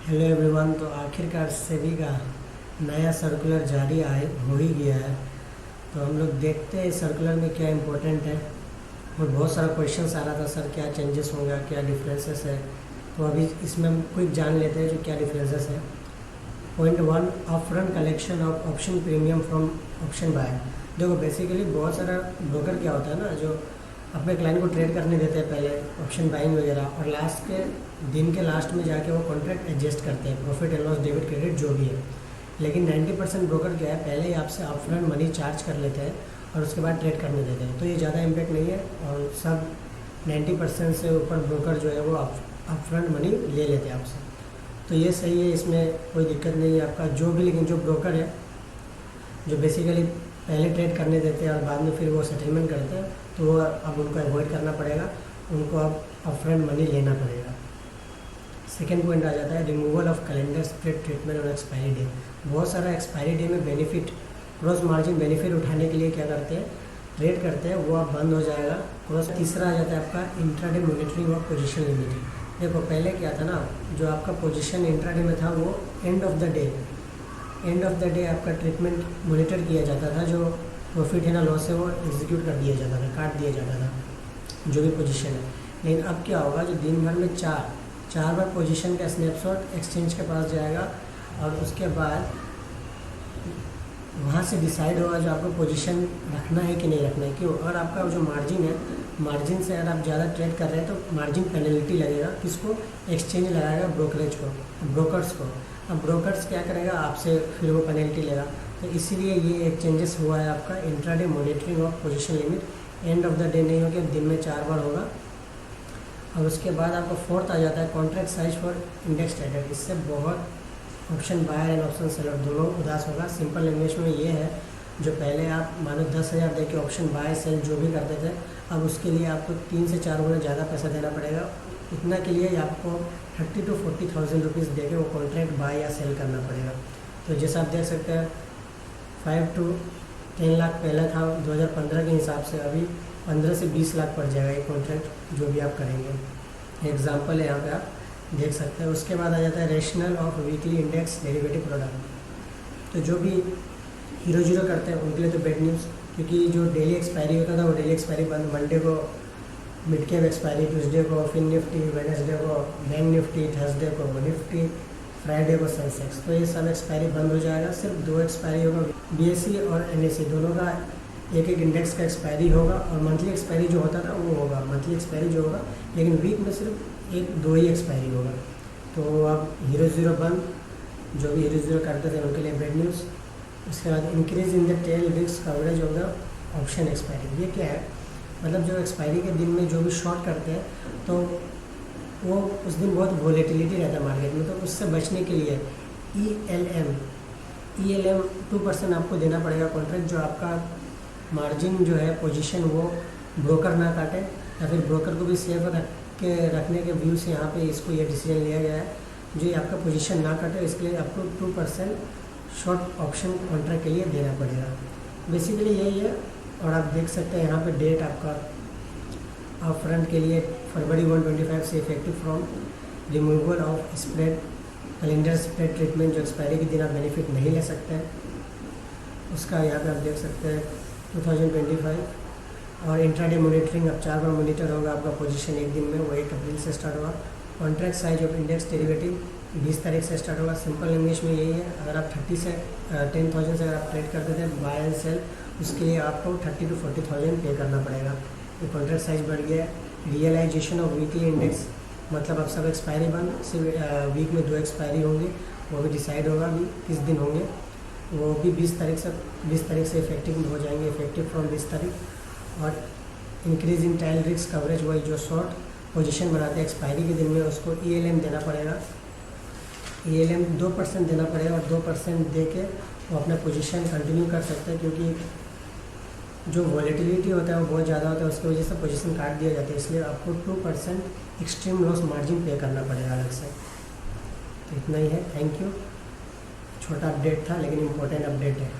Hello everyone. तो आखिरकार सेबी का नया सर्कुलर जारी हो ही गया है। तो हम लोग देखते हैं सर्कुलर में क्या इम्पोर्टेंट है। और बहुत सारा क्वेश्चंस आ रहा था, सर क्या चेंजेस होंगे, क्या डिफरेंसेस है। तो अभी इसमें हम क्विक जान लेते हैं जो क्या डिफरेंसेस है। Point 1, upfront collection of option premium from option buyer. देखो बेसिकली बहुत सारा ब्रोकर क्या होता है ना, जो अपने क्लाइंट को ट्रेड करने देते हैं पहले ऑप्शन बाइंग वगैरह, और लास्ट के दिन के लास्ट में जाके वो कॉन्ट्रैक्ट एडजस्ट करते हैं, profit and loss, debit credit जो भी है। लेकिन 90% ब्रोकर क्या है, पहले ही आपसे अपफ्रंट मनी चार्ज कर लेते हैं और उसके बाद ट्रेड करने देते हैं। तो ये ज़्यादा इम्पैक्ट नहीं है, और सब 90% से ऊपर ब्रोकर जो है वो अपफ्रंट मनी ले लेते हैं आपसे। तो ये सही है, इसमें कोई दिक्कत नहीं है आपका जो भी। लेकिन जो ब्रोकर है जो बेसिकली पहले ट्रेड करने देते हैं और बाद में फिर वो सेटलमेंट करते हैं, तो वो अब उनको अवॉइड करना पड़ेगा, उनको अब अपफ्रंट मनी लेना पड़ेगा। सेकेंड पॉइंट आ जाता है removal of calendar spread treatment और एक्सपायरी डे। बहुत सारा एक्सपायरी डे में बेनिफिट, क्रॉस मार्जिन बेनिफिट उठाने के लिए क्या करते हैं, ट्रेड करते हैं, वो अब बंद हो जाएगा। क्रॉस तीसरा आ जाता है आपका intraday monitoring of position limit. देखो पहले क्या था ना, जो आपका पोजीशन इंट्राडे में था वो एंड ऑफ द डे आपका ट्रीटमेंट मॉनिटर किया जाता था। जो प्रॉफिट है ना लॉस है वो एग्जीक्यूट कर दिया जाता था, काट दिया जाता था जो भी पोजीशन है। लेकिन अब क्या होगा, जो दिन भर में चार बार पोजीशन का स्नैपशॉट एक्सचेंज के पास जाएगा, और उसके बाद वहाँ से डिसाइड होगा जो आपको पोजीशन रखना है कि नहीं रखना है। क्यों? अगर आपका जो मार्जिन है, मार्जिन से अगर आप ज़्यादा ट्रेड कर रहे हैं तो मार्जिन पेनल्टी लगेगा। किसको? एक्सचेंज लगाएगा, ब्रोकरेज को, ब्रोकर्स को। अब ब्रोकर्स क्या करेगा, आपसे फिर वो पेनल्टी लेगा। तो इसीलिए ये एक चेंजेस हुआ है आपका intraday monitoring of position limit. End of the day नहीं होगा, दिन में 4 बार होगा। और उसके बाद आपका फोर्थ आ जाता है contract size for index trader. इससे बहुत option buyer and option seller दोनों उदास होगा। सिंपल लैंग्वेज में ये है, जो पहले आप मानो 10,000 दे के ऑप्शन बाय सेल जो भी करते थे, अब उसके लिए आपको 3 से 4 गुना ज़्यादा पैसा देना पड़ेगा। इतना के लिए आपको 30,000 to 40,000 रुपीज़ दे के वो कॉन्ट्रैक्ट बाय या सेल करना पड़ेगा। तो जैसा आप देख सकते हैं 5 to 10 लाख पहले था 2015 के हिसाब से, अभी 15 से 20 लाख पड़ जाएगा ये कॉन्ट्रैक्ट जो भी आप करेंगे। एग्जाम्पल है यहाँ पे आप देख सकते हैं। उसके बाद आ जाता है rational of weekly index derivative product. तो जो भी हीरो जीरो करते हैं उनके लिए तो बैड न्यूज़, क्योंकि जो डेली एक्सपायरी होता था वो डेली एक्सपायरी बंद। मंडे को मिड कैप एक्सपायरी, ट्यूसडे को फिन निफ्टी, वेडनेसडे को बैंक निफ्टी, थर्सडे को निफ्टी, फ्राइडे को सेंसेक्स। तो ये सब एक्सपायरी बंद हो जाएगा। सिर्फ 2 एक्सपायरी होगा, BSE और NSE दोनों का एक इंडेक्स का एक्सपायरी होगा। और मंथली एक्सपायरी जो होता था वो होगा, मंथली एक्सपायरी जो होगा, लेकिन वीक में सिर्फ 1-2 ही एक्सपायरी होगा। तो अब हीरो ज़ीरो बंद, जो भी हीरो ज़ीरो करते थे उनके लिए बैड न्यूज़। उसके बाद increase in the tail risk coverage of the option expiry. ये क्या है, मतलब जो एक्सपायरी के दिन में जो भी शॉर्ट करते हैं तो वो उस दिन बहुत वोलेटिलिटी रहता है मार्केट में, तो उससे बचने के लिए ELM 2% आपको देना पड़ेगा कॉन्ट्रैक्ट। जो आपका मार्जिन जो है पोजीशन वो ब्रोकर ना काटे, या फिर ब्रोकर को भी सेफ रखने के व्यू से यहाँ पे इसको ये डिसीजन लिया गया है, जो ये आपका पोजीशन ना काटे, इसके लिए आपको 2% शॉर्ट ऑप्शन कॉन्ट्रैक्ट के लिए देना पड़ेगा। बेसिकली यही है। और आप देख सकते हैं यहाँ पे डेट आपका अप फ्रंट के लिए फरवरी 125 से effective from removal of spread calendar spread treatment. जो एक्सपायरी के दिन आप बेनिफिट नहीं ले सकते हैं, उसका यहाँ पे आप देख सकते हैं 2025। और इंट्राडे मॉनिटरिंग अब 4 बार मॉनिटर होगा आपका पोजीशन एक दिन में, वो 1 अप्रैल से स्टार्ट होगा। Contract size of index derivative 20 तारीख से स्टार्ट होगा। सिंपल इंग्लिश में यही है, अगर आप 30 से 10,000 से अगर आप ट्रेड करते थे बाय एंड सेल, उसके लिए आपको 30,000 to 40,000 पे करना पड़ेगा। ये कॉन्ट्रैक्ट साइज बढ़ गया है। रियलाइजेशन ऑफ वीकली इंडेक्स, मतलब अब सब एक्सपायरी बंद, सिर्फ वीक में 2 एक्सपायरी होंगे, वो भी डिसाइड होगा अभी किस दिन होंगे। वो भी 20 तारीख से इफेक्टिव हो जाएंगे, इफेक्टिव फ्रॉम 20 तारीख। और increase in tile risk coverage, वही जो शॉर्ट पोजीशन बनाते हैं एक्सपायरी के दिन में, उसको ELM देना पड़ेगा। ELM 2% देना पड़ेगा, और 2% दे के वो अपना पोजीशन कंटिन्यू कर सकते हैं, क्योंकि जो वॉलेटिलिटी होता है वो बहुत ज़्यादा होता है, उसकी वजह से पोजीशन काट दिया जाता है। इसलिए आपको 2% एक्सट्रीम लॉस मार्जिन पे करना पड़ेगा अलग से। तो इतना ही है, थैंक यू। छोटा अपडेट था लेकिन इम्पोर्टेंट अपडेट है।